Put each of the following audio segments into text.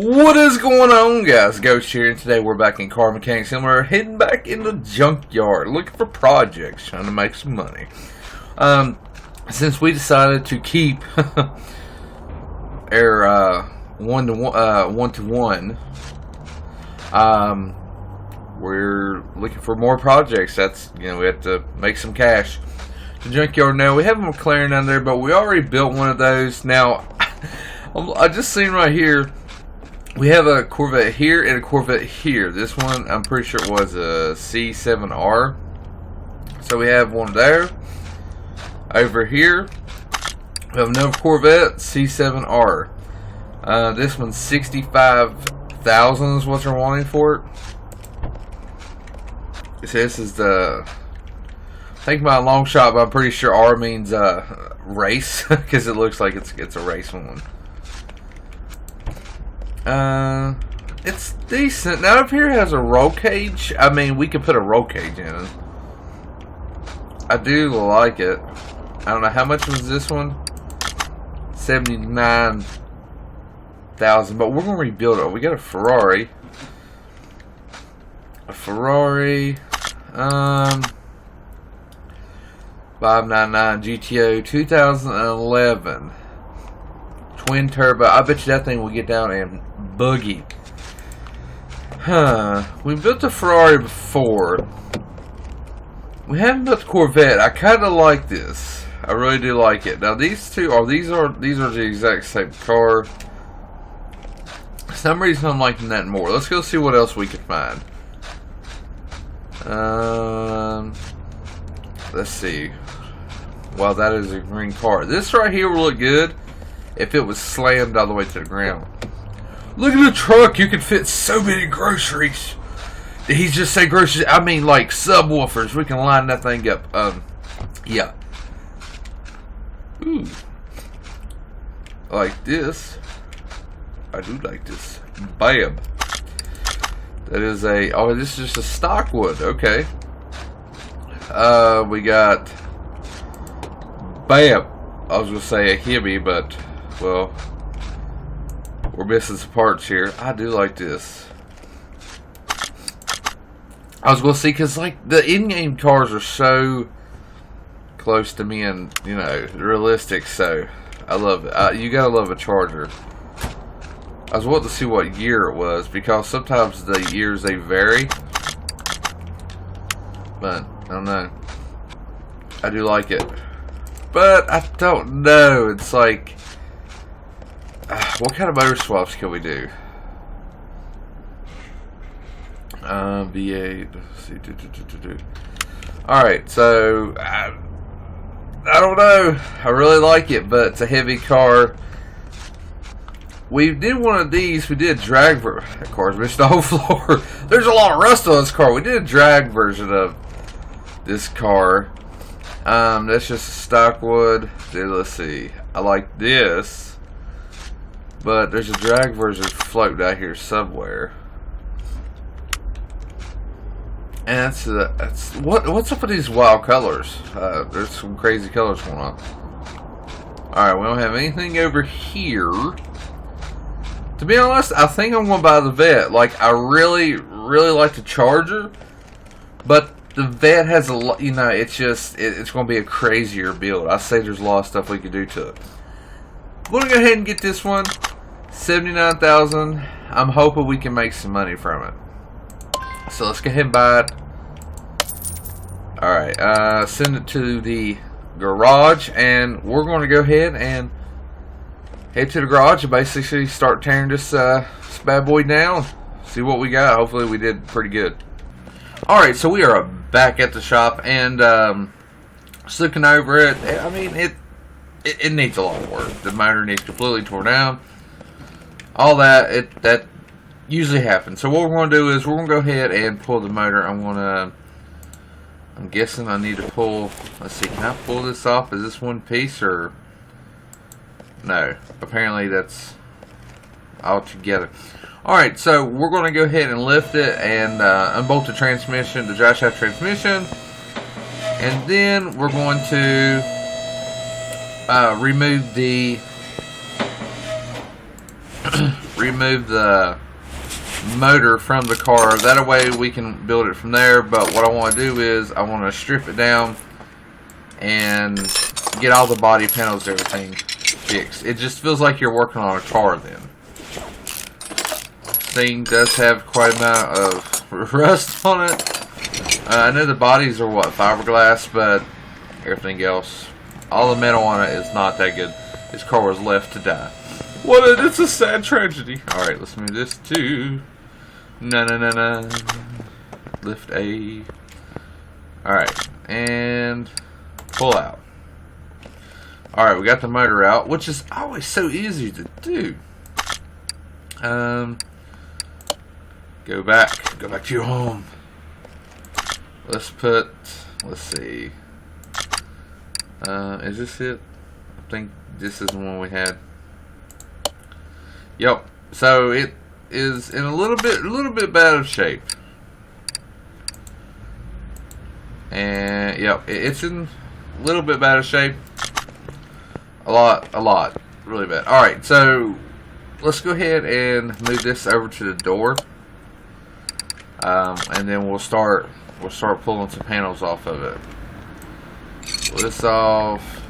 What is going on, guys? Ghost here, and today we're back in car mechanics, and we're heading back in the junkyard looking for projects, trying to make some money. Since we decided to keep our one-to-one, we're looking for more projects. That's, we have to make some cash. The junkyard now, we have a McLaren down there, but we already built one of those. Now, I just seen right here, we have a Corvette here and a Corvette here. This one, I'm pretty sure it was a C7R. So we have one there. Over here, we have another Corvette, C7R. This one's 65,000 is what they're wanting for it. So this is the, I think by a long shot, but I'm pretty sure R means race, because it looks like it's a race one. It's decent. Now up here has a roll cage. I mean, we could put a roll cage in it. I do like it. I don't know how much was this one. 79,000. But we're gonna rebuild it. We got a Ferrari. A Ferrari. 599 GTO 2011. Twin turbo. I bet you that thing will get down and boogie. We built a Ferrari before. We haven't built the Corvette. I kind of like this. I really do like it. Now these two are these are the exact same car. For some reason I'm liking that more. Let's go see what else we can find. Let's see. Wow, that is a green car. This right here will look good if it was slammed all the way to the ground. Look at the truck. You can fit so many groceries. Did he just say groceries? I mean, like subwoofers. We can line that thing up. Yeah. Ooh. Like this. I do like this. Bam. That is a... Oh, this is just a stock wood. Okay. We got... Bam. I was going to say a Hemi, but... Well... We're missing some parts here. I do like this. I was going to see, because like the in-game cars are so close to being, realistic. So I love it. You gotta love a Charger. I was wanting to see what year it was, because sometimes the years they vary. But I don't know. I do like it, but I don't know. It's like, what kind of motor swaps can we do? V8. Let's see. Alright, so I don't know. I really like it, but it's a heavy car. We did one of these. We did a drag version. Of course, missed the whole floor. There's a lot of rust on this car. We did a drag version of this car. That's just stock wood. Dude, let's see. I like this. But there's a drag version floating out here somewhere. And that's what's up with these wild colors? There's some crazy colors going on. Alright, we don't have anything over here. To be honest, I think I'm going to buy the Vet. Like, I really like the Charger. But the Vet has a lot, it's just, it's going to be a crazier build. I say there's a lot of stuff we could do to it. I'm going to go ahead and get this one. 79,000. I'm hoping we can make some money from it. So let's go ahead and buy it. Alright, send it to the garage, and we're going to go ahead and head to the garage and basically start tearing this bad boy down. See what we got. Hopefully we did pretty good. Alright, so we are back at the shop, and just looking over it. I mean, it needs a lot of work. The motor needs completely torn down. All that usually happens. So what we're going to do is we're going to go ahead and pull the motor. I'm guessing I need to pull, let's see, can I pull this off? Is this one piece or no? Apparently that's all together. Alright, so we're going to go ahead and lift it and unbolt the transmission, the drive shaft transmission, and then we're going to remove the remove the motor from the car. That way we can build it from there. But what I want to do is I want to strip it down and get all the body panels, everything fixed. It just feels like you're working on a car then. This thing does have quite an amount of rust on it. I know the bodies are what, fiberglass, but everything else, all the metal on it is not that good. This car was left to die. It's a sad tragedy. Alright, let's move this to no. Lift A. Alright, and pull out. Alright, we got the motor out, which is always so easy to do. Go back to your home. Let's see. Is this it? I think this is the one we had. Yep. So it is in a little bit bad of shape. And yep, it's in a little bit bad of shape. A lot, really bad. All right, so let's go ahead and move this over to the door, and then we'll start pulling some panels off of it. Pull this off.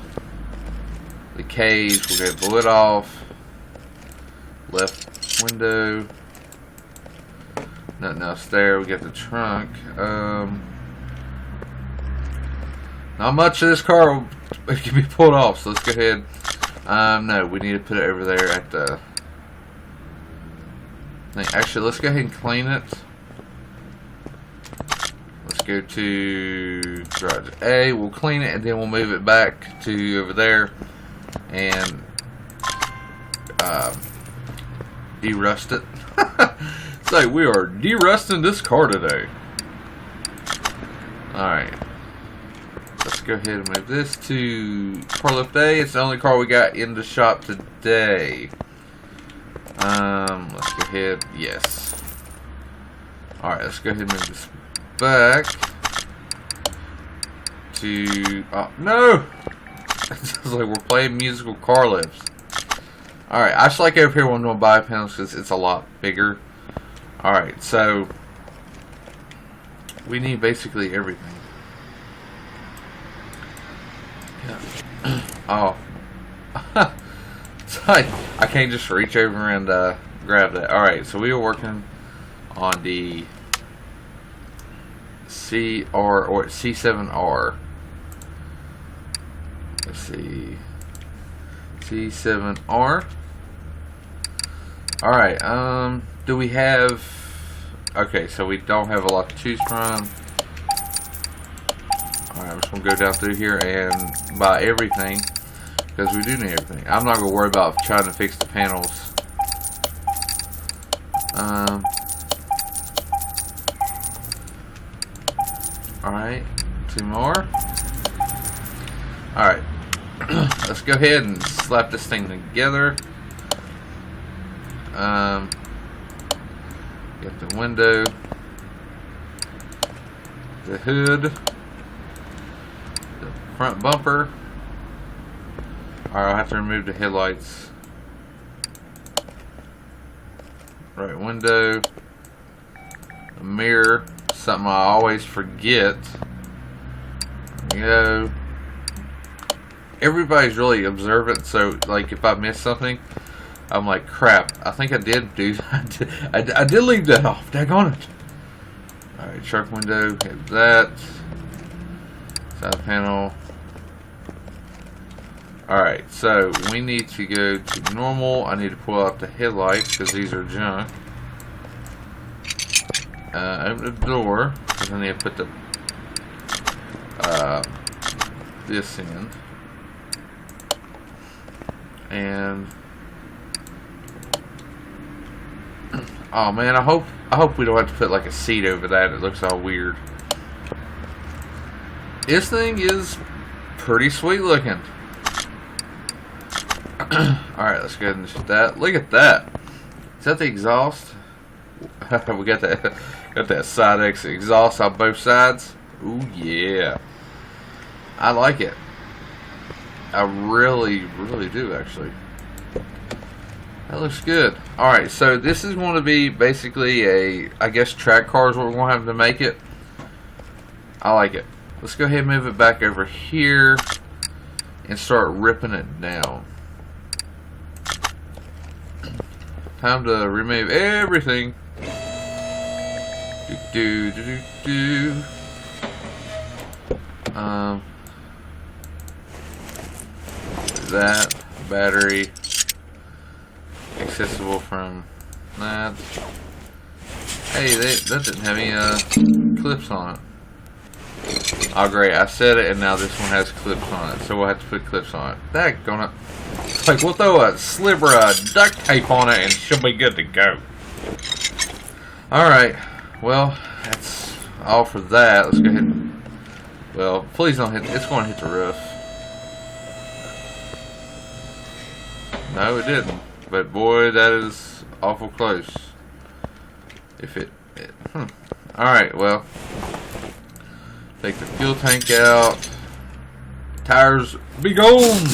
The cage, we're gonna pull it off. Left window. Nothing else there. We got the trunk. Not much of this car can be pulled off, so let's go ahead. No, we need to put it over there at the. Actually, let's go ahead and clean it. Let's go to garage A. We'll clean it and then we'll move it back to over there and de-rust it. It's like we are de-rusting this car today. Alright. Let's go ahead and move this to car lift A. It's the only car we got in the shop today. Let's go ahead. Yes. Alright, let's go ahead and move this back to. Oh, no! It's like we're playing musical car lifts. Alright, I just like over here when I'm doing body panels because it's a lot bigger. Alright, so we need basically everything. Yeah. Oh. It's like I can't just reach over and grab that. Alright, so we are working on the C7R. Let's see. C7R. Alright, do we have. Okay, so we don't have a lot to choose from. Alright, I'm just gonna go down through here and buy everything because we do need everything. I'm not gonna worry about trying to fix the panels. Alright, 2 more. Alright, let's go ahead and slap this thing together. Get the window, the hood, the front bumper. Alright, I'll have to remove the headlights. Right window, a mirror, something I always forget. There we go. Everybody's really observant, so like if I miss something, I'm like, crap, I think I did do that. I did leave that off. Daggone it. Alright, truck window, hit that. Side panel. Alright, so we need to go to normal. I need to pull out the headlights because these are junk. Open the door because I need to put the this in. And oh man, I hope we don't have to put like a seat over that. It looks all weird. This thing is pretty sweet looking. Alright, let's go ahead and shoot that. Look at that. Is that the exhaust? We got that side X exhaust on both sides. Ooh yeah. I like it. I really do actually. That looks good. Alright, so this is going to be basically a, I guess, track car is what we're going to have to make it. I like it. Let's go ahead and move it back over here and start ripping it down. Time to remove everything. That battery accessible from that. Hey, that didn't have any clips on it. Oh great, I said it and now this one has clips on it, so we'll have to put clips on it. That gonna, it's like we'll throw a sliver of duct tape on it and she'll be good to go. Alright, well, that's all for that. Let's go ahead and, well, please don't hit, it's going to hit the roof. No, it didn't. But boy, that is awful close. If it Alright, well, take the fuel tank out. Tires be gone.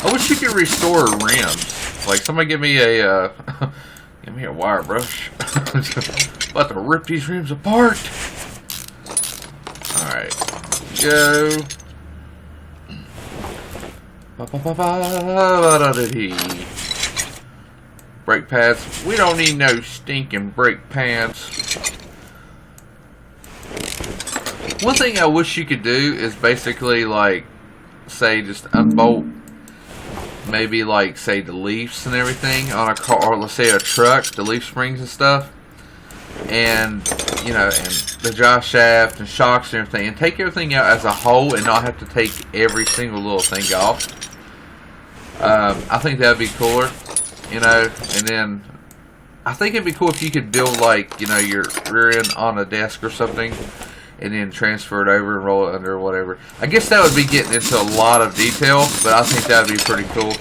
I wish you could restore rims. Like somebody give me a give me a wire brush. About to rip these rims apart. Alright. Go. Brake pads. We don't need no stinking brake pads. One thing I wish you could do is basically like say just unbolt maybe like say the leaves and everything on a car, or let's say a truck, the leaf springs and stuff, and you know, and the jaw shaft and shocks and everything, and take everything out as a whole and not have to take every single little thing off. I think that'd be cooler, you know. And then I think it'd be cool if you could build like, you know, your rear end on a desk or something, and then transfer it over and roll it under or whatever. I guess that would be getting into a lot of detail, but I think that would be pretty cool.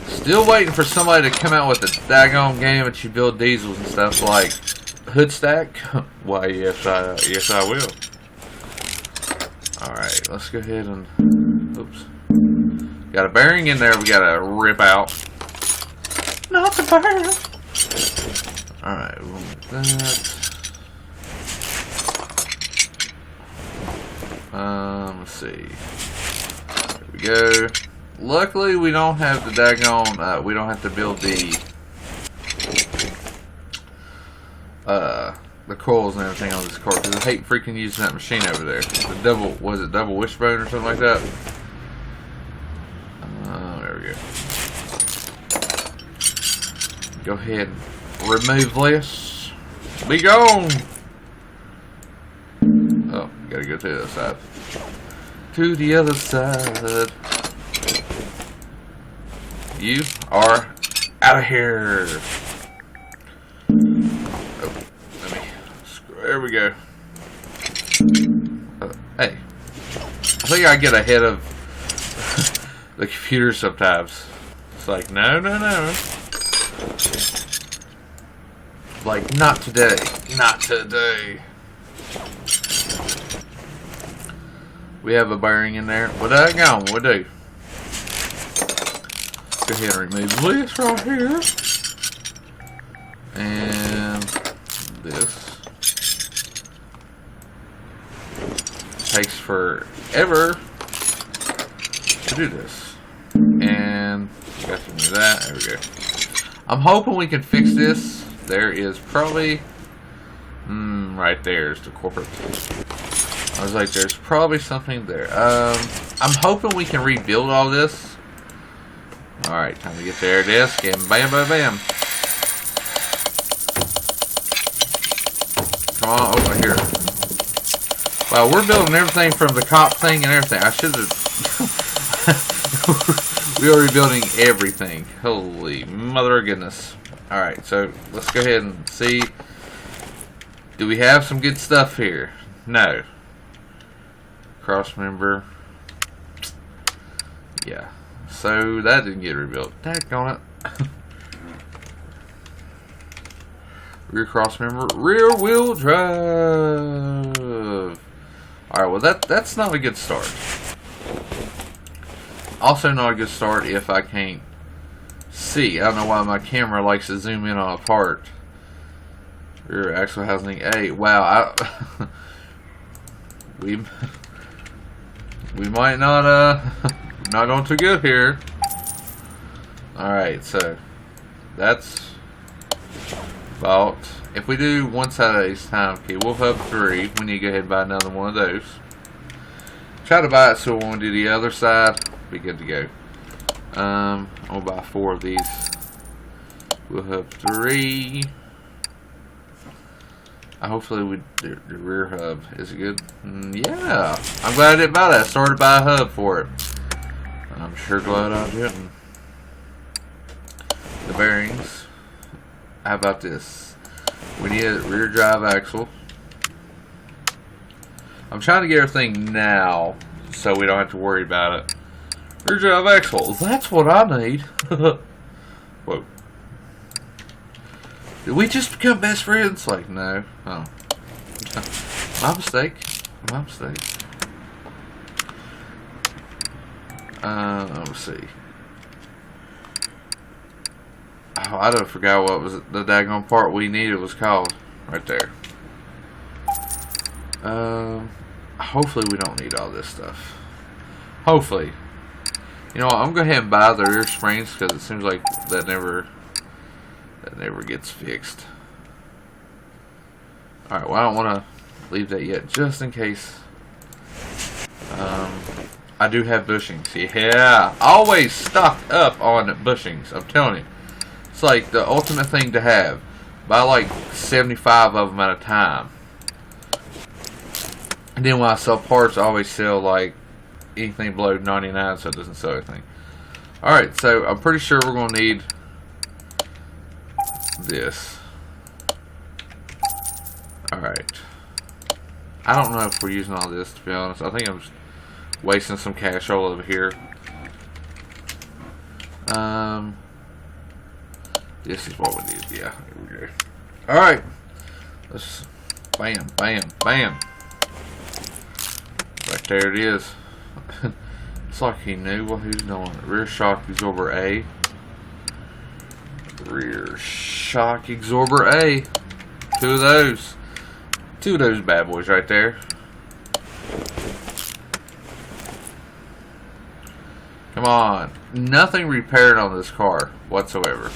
Still waiting for somebody to come out with a daggone game that you build diesels and stuff like hood stack. Why, yes I will. Alright, let's go ahead and, oops. Got a bearing in there we gotta rip out. Not the bearing. Alright, we'll move that. Let's see. There we go. Luckily, we don't have the daggone, we don't have to build the coils and everything on this car, because I hate freaking using that machine over there. The double, was it double wishbone or something like that? There we go. Go ahead and remove this. Be gone! Oh, gotta go to the other side. To the other side. You are out of here. Oh, let me. There we go. Hey, I think I get ahead of the computer sometimes. It's like, no. Like, not today. Not today. We have a bearing in there. What I got? What do? Go ahead and remove this right here. And this. Takes forever to do this. And got to do that. There we go. I'm hoping we can fix this. There is probably right there is the corporate. I was like, there's probably something there. I'm hoping we can rebuild all this. Alright, time to get the air desk and bam, bam, bam. Come on, over here. Wow, we're building everything from the cop thing and everything. I should have. We are rebuilding everything. Holy mother of goodness. Alright, so let's go ahead and see. Do we have some good stuff here? No. Cross member. Yeah. So that didn't get rebuilt. Daggone it. Rear cross member. Rear wheel drive. Alright, well that's not a good start. Also not a good start if I can't C. I don't know why my camera likes to zoom in on a part. Rear axle housing A. Wow, we might not not going too good here. All right, so that's about. If we do one side at a time, okay, we'll have 3. We need to go ahead and buy another one of those. Try to buy it so when we do the other side, be good to go. I'll buy 4 of these. We'll have 3. Hopefully the rear hub is good. Yeah, I'm glad I didn't buy that. I started to buy a hub for it. I'm sure glad I didn't. The bearings. How about this? We need a rear drive axle. I'm trying to get everything now so we don't have to worry about it. Rear drive axle. That's what I need. Whoa. Did we just become best friends? Like, no. Oh. My mistake. My mistake. Let's see. Oh, I don't forgot what was the daggone part we needed was called. Right there. Hopefully we don't need all this stuff. Hopefully. You know what, I'm going to go ahead and buy the rear springs because it seems like that never gets fixed. Alright, well I don't want to leave that yet just in case. I do have bushings. Yeah, always stocked up on bushings. I'm telling you. It's like the ultimate thing to have. Buy like 75 of them at a time. And then when I sell parts, I always sell like anything below 99 so it doesn't sell anything. Alright, so I'm pretty sure we're going to need this. Alright. I don't know if we're using all this, to be honest. I think I'm just wasting some cash all over here. This is what we need. Yeah, here we go. Alright. Let's bam, bam, bam. Right there it is. It's like he knew what he was doing. Rear shock absorber A. Rear shock absorber A. 2 of those. 2 of those bad boys right there. Come on. Nothing repaired on this car whatsoever.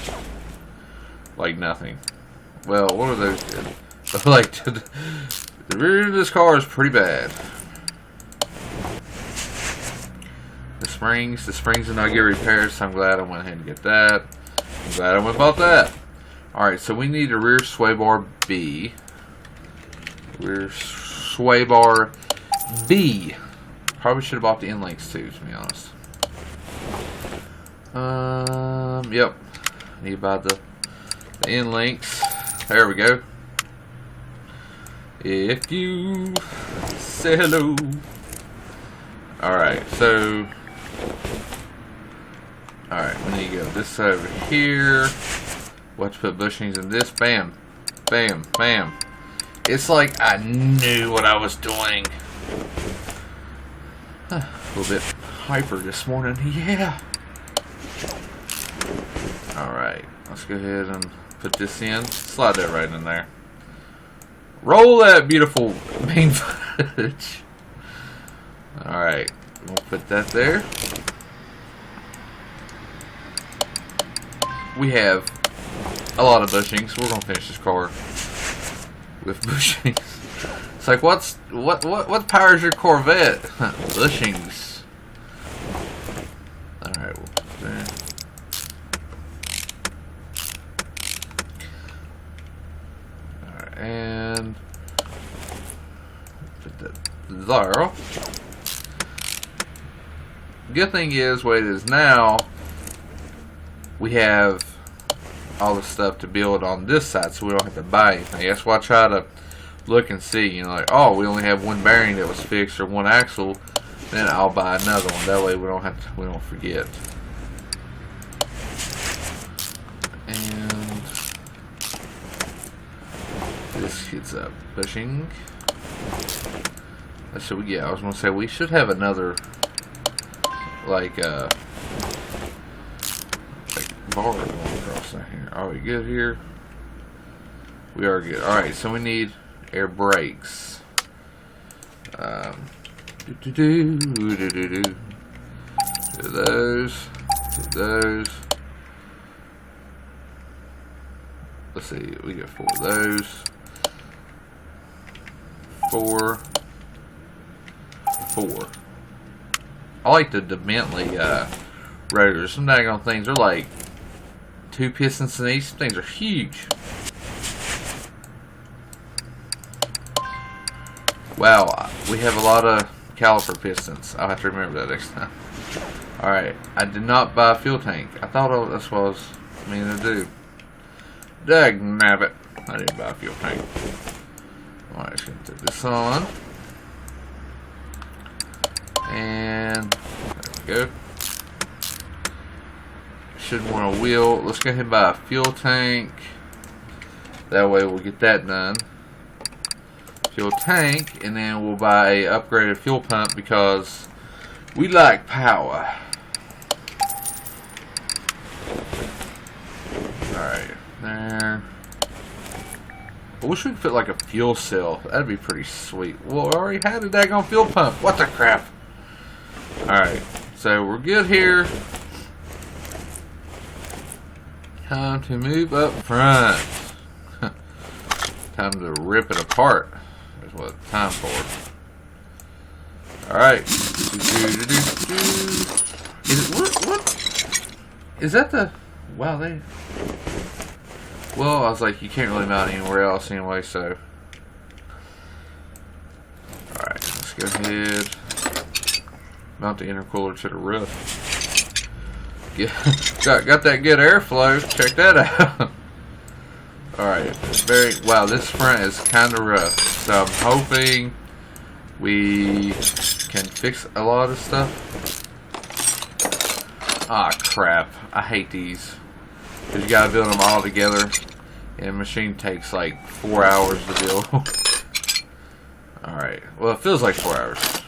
Like nothing. Well, what are those did? Like the rear of this car is pretty bad. The springs did not get repaired, so I'm glad I went ahead and get that. I'm glad I went and bought that. Alright, so we need a rear sway bar B. Rear sway bar B. Probably should have bought the end links too, to be honest. Yep. Need to buy the end links. There we go. If you say hello. Alright, so alright, we need to go this over here. We'll have to put bushings in this. Bam. Bam. Bam. It's like I knew what I was doing. A little bit hyper this morning. Yeah. Alright, let's go ahead and put this in. Slide that right in there. Roll that beautiful main footage. Alright, we'll put that there. We have a lot of bushings. We're gonna finish this car with bushings. It's like what powers your Corvette? Bushings. Alright, we'll put that. Alright, and put that there. Good thing is, what it is now, we have all the stuff to build on this side, so we don't have to buy anything. That's why I try to look and see, you know, like, oh, we only have one bearing that was fixed or one axle, then I'll buy another one. That way we don't have to, we don't forget. And this hits up bushing. So yeah, I was gonna say we should have another like bar going across in here. Are we good here? We are good. Alright, so we need air brakes. Do those. Do those. Let's see, we got 4 of those. 4. I like the Bentley rotors. Some daggone things are like 2 pistons in each. Some things are huge. Wow, we have a lot of caliper pistons. I'll have to remember that next time. Alright, I did not buy a fuel tank. I thought that's what I was meaning to do. Dagnabbit. I didn't buy a fuel tank. Alright, just gonna put this on. And there we go. Should want a wheel. Let's go ahead and buy a fuel tank. That way we'll get that done. Fuel tank, and then we'll buy a upgraded fuel pump because we like power. Alright, there. I wish we could fit like a fuel cell. That'd be pretty sweet. Well, I already had a daggone fuel pump. What the crap? Alright, so we're good here. Time to move up front. Time to rip it apart. That's what it's time for. Alright. Is it, what? Is that the... Wow, they... Well, I was like, you can't really mount anywhere else anyway, so... Alright, let's go ahead. Mount the intercooler to the roof. Got that good airflow. Check that out. Alright, wow, this front is kind of rough. So I'm hoping we can fix a lot of stuff. Ah, crap. I hate these. Because you gotta build them all together. And the machine takes like 4 hours to build. Alright, well, it feels like 4 hours.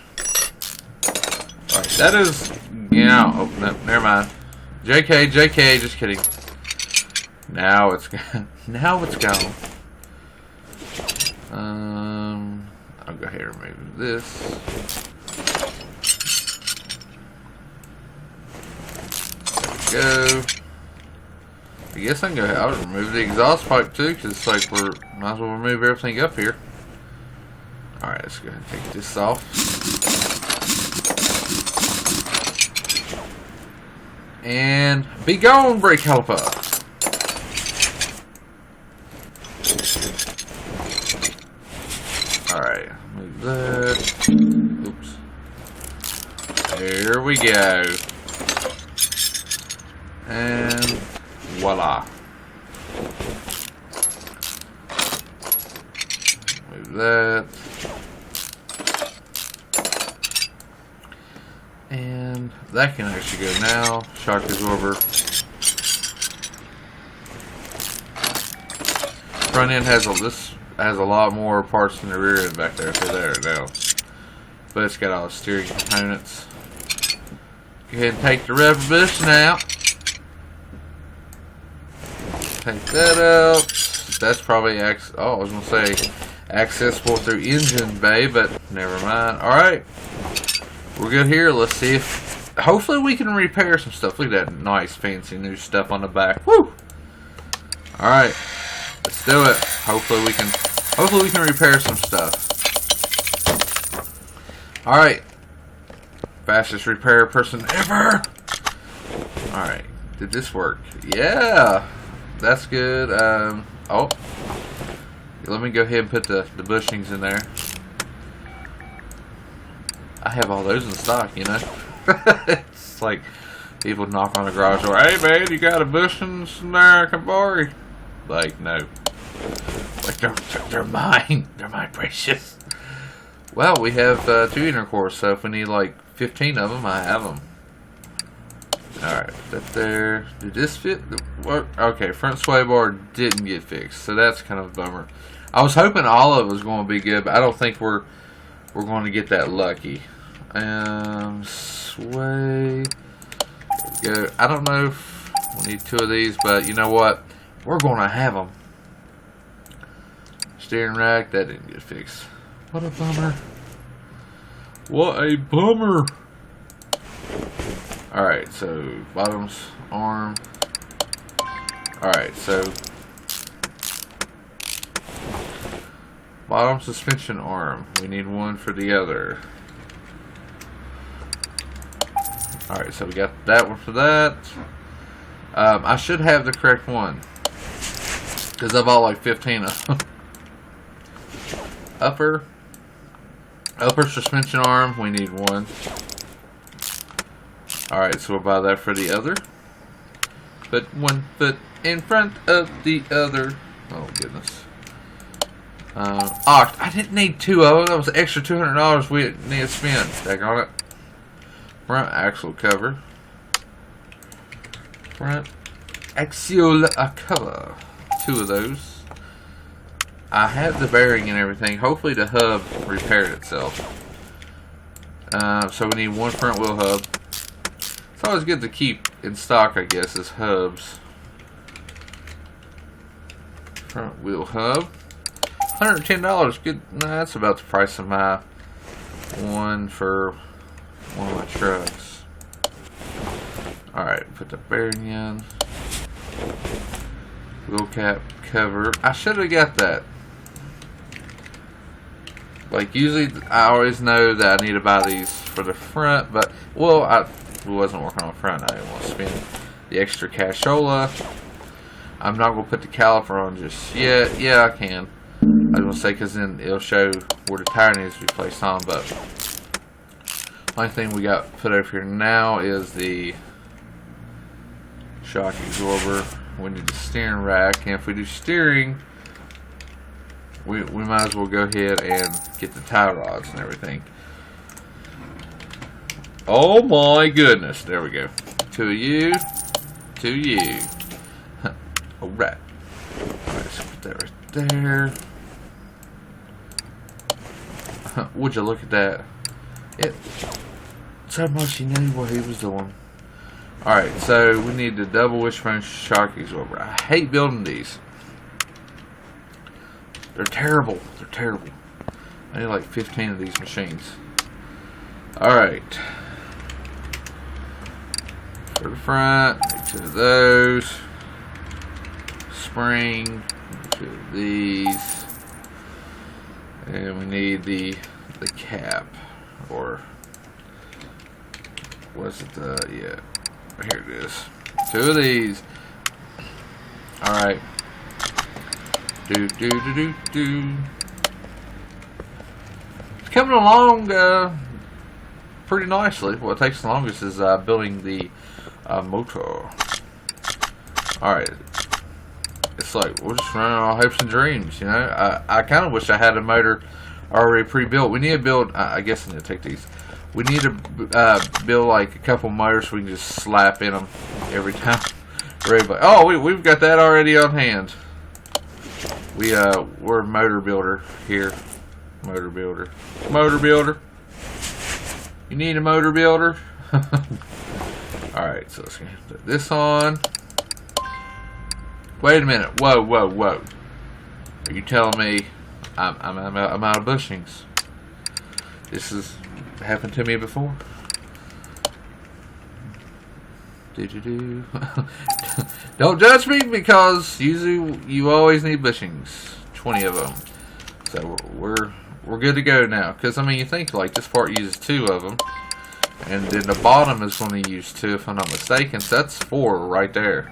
Alright, that is... Yeah, oh, no, never mind. JK, just kidding. Now it's gone. Now it's gone. I'll go ahead and remove this. There we go. I guess I can go ahead. I'll remove the exhaust pipe too, because it's like we're might as well remove everything up here. Alright, let's go ahead and take this off. And be gone, brake caliper. Alright, move that. Oops. There we go. And voila. Move that. And that can actually go now. Shock absorber. Front end has a lot more parts than the rear end back there. So there now. But it's got all the steering components. Go ahead and take the rubber bushing out. Take that out. That's probably I was gonna say accessible through engine bay, but never mind. Alright. We're good here. Let's see if hopefully we can repair some stuff. Look at that nice fancy new stuff on the back. Woo! Alright. Let's do it. Hopefully we can repair some stuff. Alright. Fastest repair person ever. Alright. Did this work? Yeah. That's good. Oh. Let me go ahead and put the bushings in there. I have all those in stock, you know. It's like people knock on the garage door. Hey man, you got a bushings in there I can borrow? Like, no. Like, they're mine. They're my precious. Well, we have 2 intercores, so if we need like 15 of them, I have them. Alright, that there. Did this fit? Okay, front sway bar didn't get fixed, so that's kind of a bummer. I was hoping all of it was going to be good, but I don't think we're going to get that lucky. Sway. There we go. I don't know if We need 2 of these, but you know what? We're gonna have them. Steering rack, that didn't get fixed. What a bummer. What a bummer. Alright, so bottoms, arm. Alright, so bottom suspension arm. We need one for the other. Alright, so we got that one for that. I should have the correct one, because I bought like 15 of them. Upper suspension arm, we need one. Alright, so we'll buy that for the other. Put one foot in front of the other. Oh goodness. I didn't need 2 of them. That was an extra $200 we didn't need to spend. Daggone it. Front axle cover. Front axial cover. 2 of those. I have the bearing and everything. Hopefully the hub repaired itself. So we need 1 front wheel hub. It's always good to keep in stock, I guess, as hubs. Front wheel hub. $110. Good. Nah, that's about the price of my one for one of my trucks. Alright, put the bearing in. Wheel cap cover. I should have got that. Like, usually I always know that I need to buy these for the front, but, well, I wasn't working on the front. I didn't want to spend the extra cashola. I'm not going to put the caliper on just yet. Yeah, I can. I was going to say, because then it'll show where the tire needs to be placed on, but the only thing we got put over here now is the shock absorber. We need the steering rack, and if we do steering, we might as well go ahead and get the tie rods and everything. Oh my goodness, there we go. 2 of you, 2 of you. Alright. Alright, so put that right there. Would you look at that? It's how much he knew what he was doing. Alright, so we need the double wishbone shock absorber. I hate building these. They're terrible. They're terrible. I need like 15 of these machines. Alright. For the front, need 2 of those. Spring, 2 of these. And we need the cap. Or, what's it? Yeah. Here it is. 2 of these. Alright. It's coming along pretty nicely. What takes the longest is building the motor. Alright. It's like, we're just running on hopes and dreams, you know. I kind of wish I had a motor already pre-built. We need to build, I guess I need to take these. We need to build like a couple motors so we can just slap in them every time. Oh, we've got that already on hand. We're a motor builder here. Motor builder. Motor builder. You need a motor builder? Alright, so let's put this on. Wait a minute. Whoa, whoa, whoa. Are you telling me I'm out of bushings? This has happened to me before. Don't judge me, because usually you always need bushings. 20 of them. So we're good to go now. Because I mean, you think like this part uses 2 of them, and then the bottom is going to use 2 if I'm not mistaken. So that's 4 right there.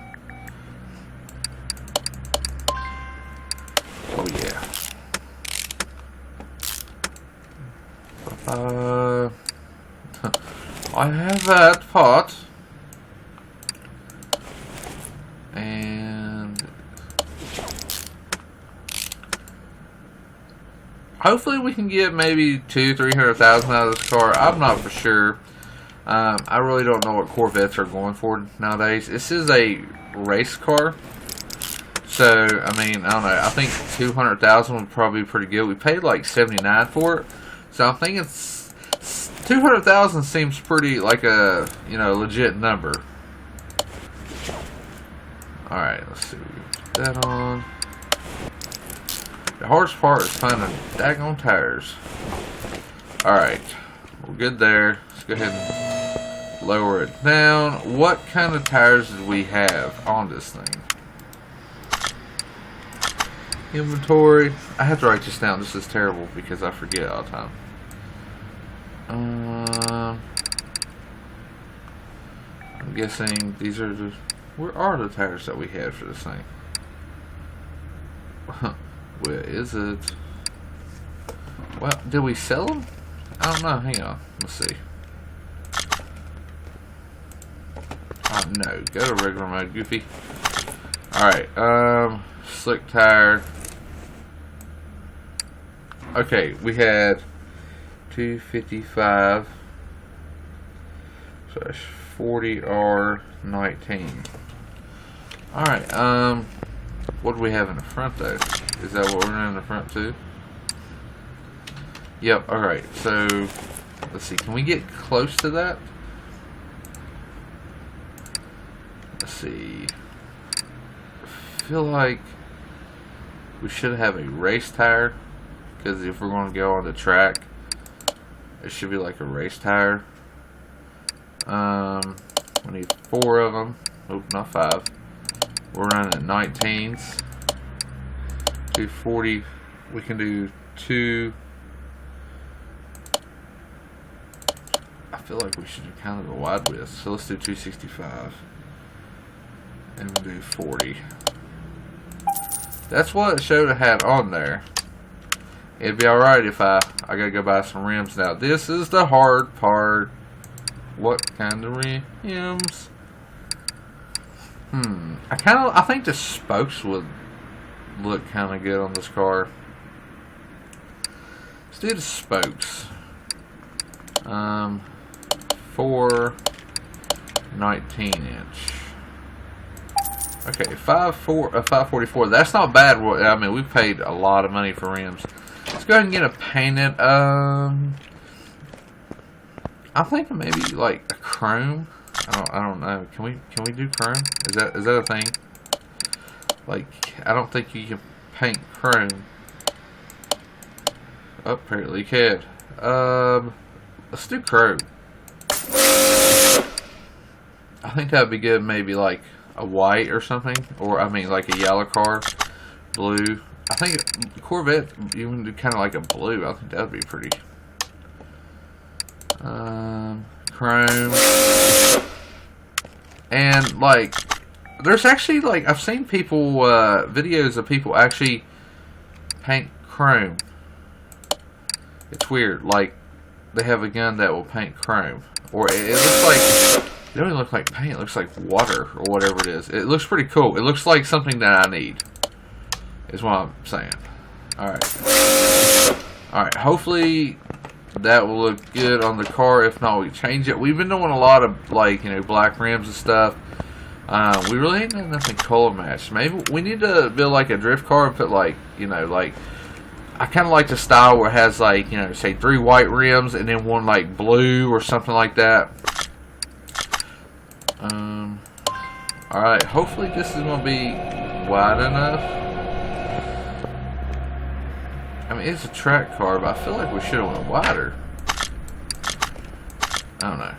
Oh yeah. I have that part. And hopefully we can get maybe $200,000-300,000 out of this car. I'm not for sure. I really don't know what Corvettes are going for nowadays. This is a race car, so I mean, I don't know. I think $200,000 would probably be pretty good. We paid like $79 for it, so I'm thinking $200,000 seems pretty like a legit number. Alright, let's see. Put that on. The hardest part is finding daggone tires. Alright, we're good there. Let's go ahead and lower it down. What kind of tires did we have on this thing? Inventory. I have to write this down. This is terrible because I forget all the time. I'm guessing these are the... Where are the tires that we had for this thing? Where is it? Well, did we sell them? I don't know. Hang on. Let's see. Oh, no. Go to regular mode, Goofy. Alright. Slick tire. Okay, we had 255 / 40R19. Alright, what do we have in the front though? Is that what we're running in the front too? Yep, alright, so let's see, can we get close to that? Let's see. I feel like we should have a race tire, because if we're going to go on the track, it should be like a race tire. We need 4 of them. Oh, not 5. We're running at 19s. 240. We can do 2. I feel like we should do kind of a wide width. So let's do 265. And we'll do 40. That's what it showed it had on there. It'd be alright if I gotta go buy some rims now. This is the hard part. What kind of rims? I think the spokes would look kind of good on this car. Let's do the spokes. 4 19-inch. Okay, 544. That's not bad. I mean, we paid a lot of money for rims. Let's go ahead and get it painted. I'm thinking maybe like a chrome. I don't know. Can we do chrome? Is that a thing? Like, I don't think you can paint chrome. Oh, apparently you can. Let's do chrome. I think that'd be good. Maybe like a white or something, or I mean like a yellow car, blue. I think Corvette even do kind of like a blue. I think that'd be pretty. Chrome. And like, there's actually like, I've seen people videos of people actually paint chrome. It's weird. Like, they have a gun that will paint chrome, or it looks like, it don't even look like paint. It looks like water or whatever it is. It looks pretty cool. It looks like something that I need, is what I'm saying. Alright, hopefully that will look good on the car. If not, we change it. We've been doing a lot of, like, you know, black rims and stuff. We really ain't done nothing color match. Maybe we need to build like a drift car and put like, you know, like, I kind of like the style where it has like, you know, say 3 white rims and then 1 like blue or something like that. Alright, hopefully this is going to be wide enough. I mean, it's a track car, but I feel like we should have went wider. I don't know.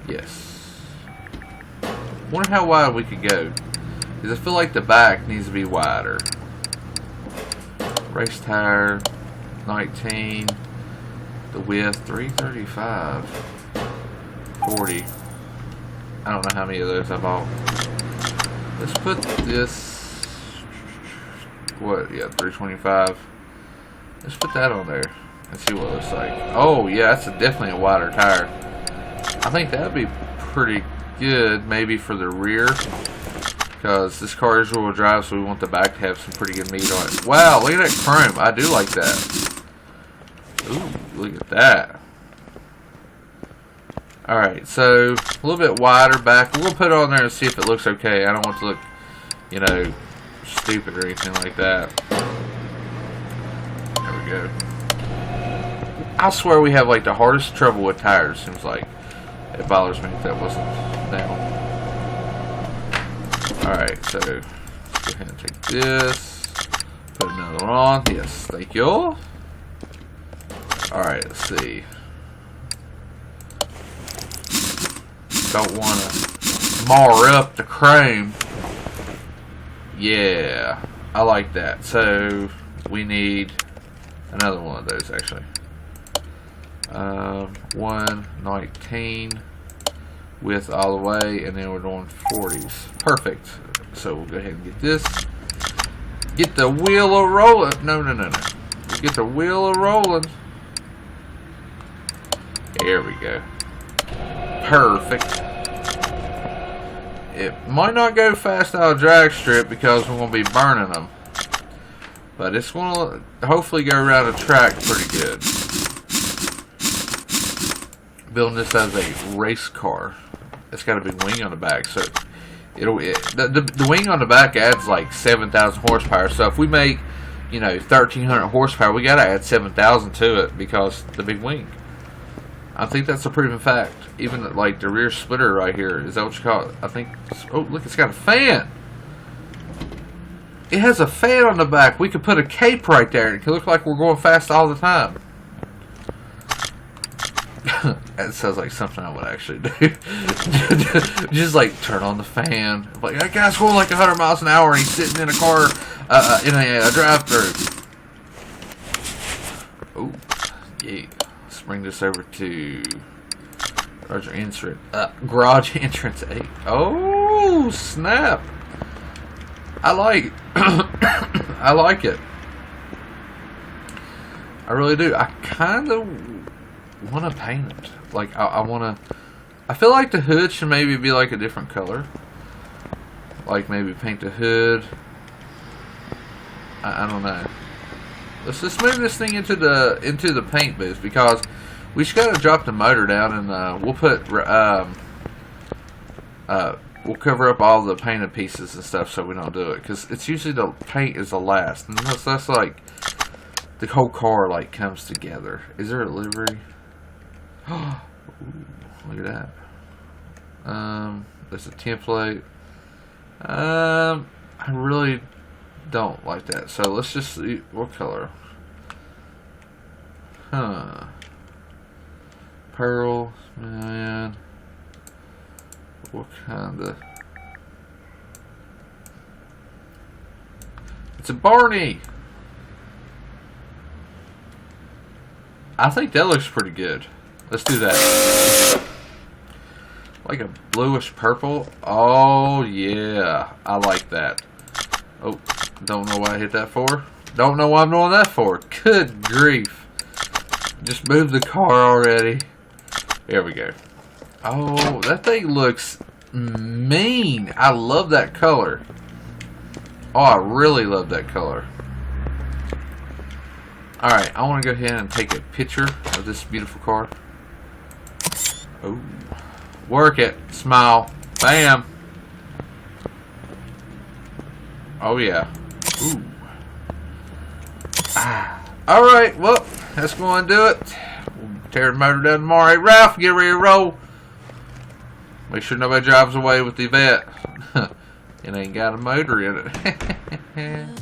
Yes. Wonder how wide we could go. Because I feel like the back needs to be wider. Race tire, 19. The width, 335. 40. I don't know how many of those I bought. Let's put this, what, yeah, 325. Let's put that on there and see what it looks like. Oh, yeah, that's definitely a wider tire. I think that would be pretty good, maybe for the rear. Because this car is rear-wheel drive, so we want the back to have some pretty good meat on it. Wow, look at that chrome. I do like that. Ooh, look at that. Alright, so a little bit wider back. We're going to put it on there and see if it looks okay. I don't want it to look, you know, stupid or anything like that. There we go. I swear we have like the hardest trouble with tires. Seems like it bothers me if that wasn't down. Alright, so go ahead and take this. Put another one on. Yes, thank you. Alright, let's see. Don't want to mar up the chrome. Yeah, I like that. So we need another one of those actually. 119 width all the way, and then we're doing 40s. Perfect. So we'll go ahead and get this. Get the wheel a rolling. No. Get the wheel a rolling. There we go. Perfect. It might not go fast out of drag strip because we're going to be burning them. But it's going to hopefully go around the track pretty good. Building this as a race car. It's got a big wing on the back. So the wing on the back adds like 7,000 horsepower. So if we make, 1,300 horsepower, we got to add 7,000 to it because the big wing. I think that's a proven fact. Even like the rear splitter right here. Is that what you call it? I think. Oh, look, it's got a fan. It has a fan on the back. We could put a cape right there, and it could look like we're going fast all the time. That sounds like something I would actually do. Just like turn on the fan. Like, that guy's going like 100 miles an hour, and he's sitting in a car in a drive-thru. Oh, yeah. Let's bring this over to garage entrance 8. Oh, snap! I like I like it. I really do. I kind of want to paint it. Like I want to. I feel like the hood should maybe be like a different color. Like maybe paint the hood. I don't know. Let's just move this thing into the paint booth because we just gotta drop the motor down and we'll put we'll cover up all the painted pieces and stuff so we don't do it because it's usually the paint is the last, and that's like the whole car like comes together. Is there a livery? Ooh, look at that. There's a template. I really don't like that. So let's just see what color. Pearl, man. What kind of? It's a Barney. I think that looks pretty good. Let's do that. Like a bluish purple. Oh yeah, I like that. Oh, don't know why I hit that for. Don't know why I'm doing that for. Good grief. Just moved the car already. There we go. Oh, that thing looks mean. I love that color. Oh, I really love that color. Alright, I want to go ahead and take a picture of this beautiful car. Oh, work it. Smile. Bam. Oh, yeah. Ooh. Alright, well, that's going to do it. We'll tear the motor down tomorrow. Hey, Ralph, get ready to roll. Make sure nobody drives away with the Vette. It ain't got a motor in it.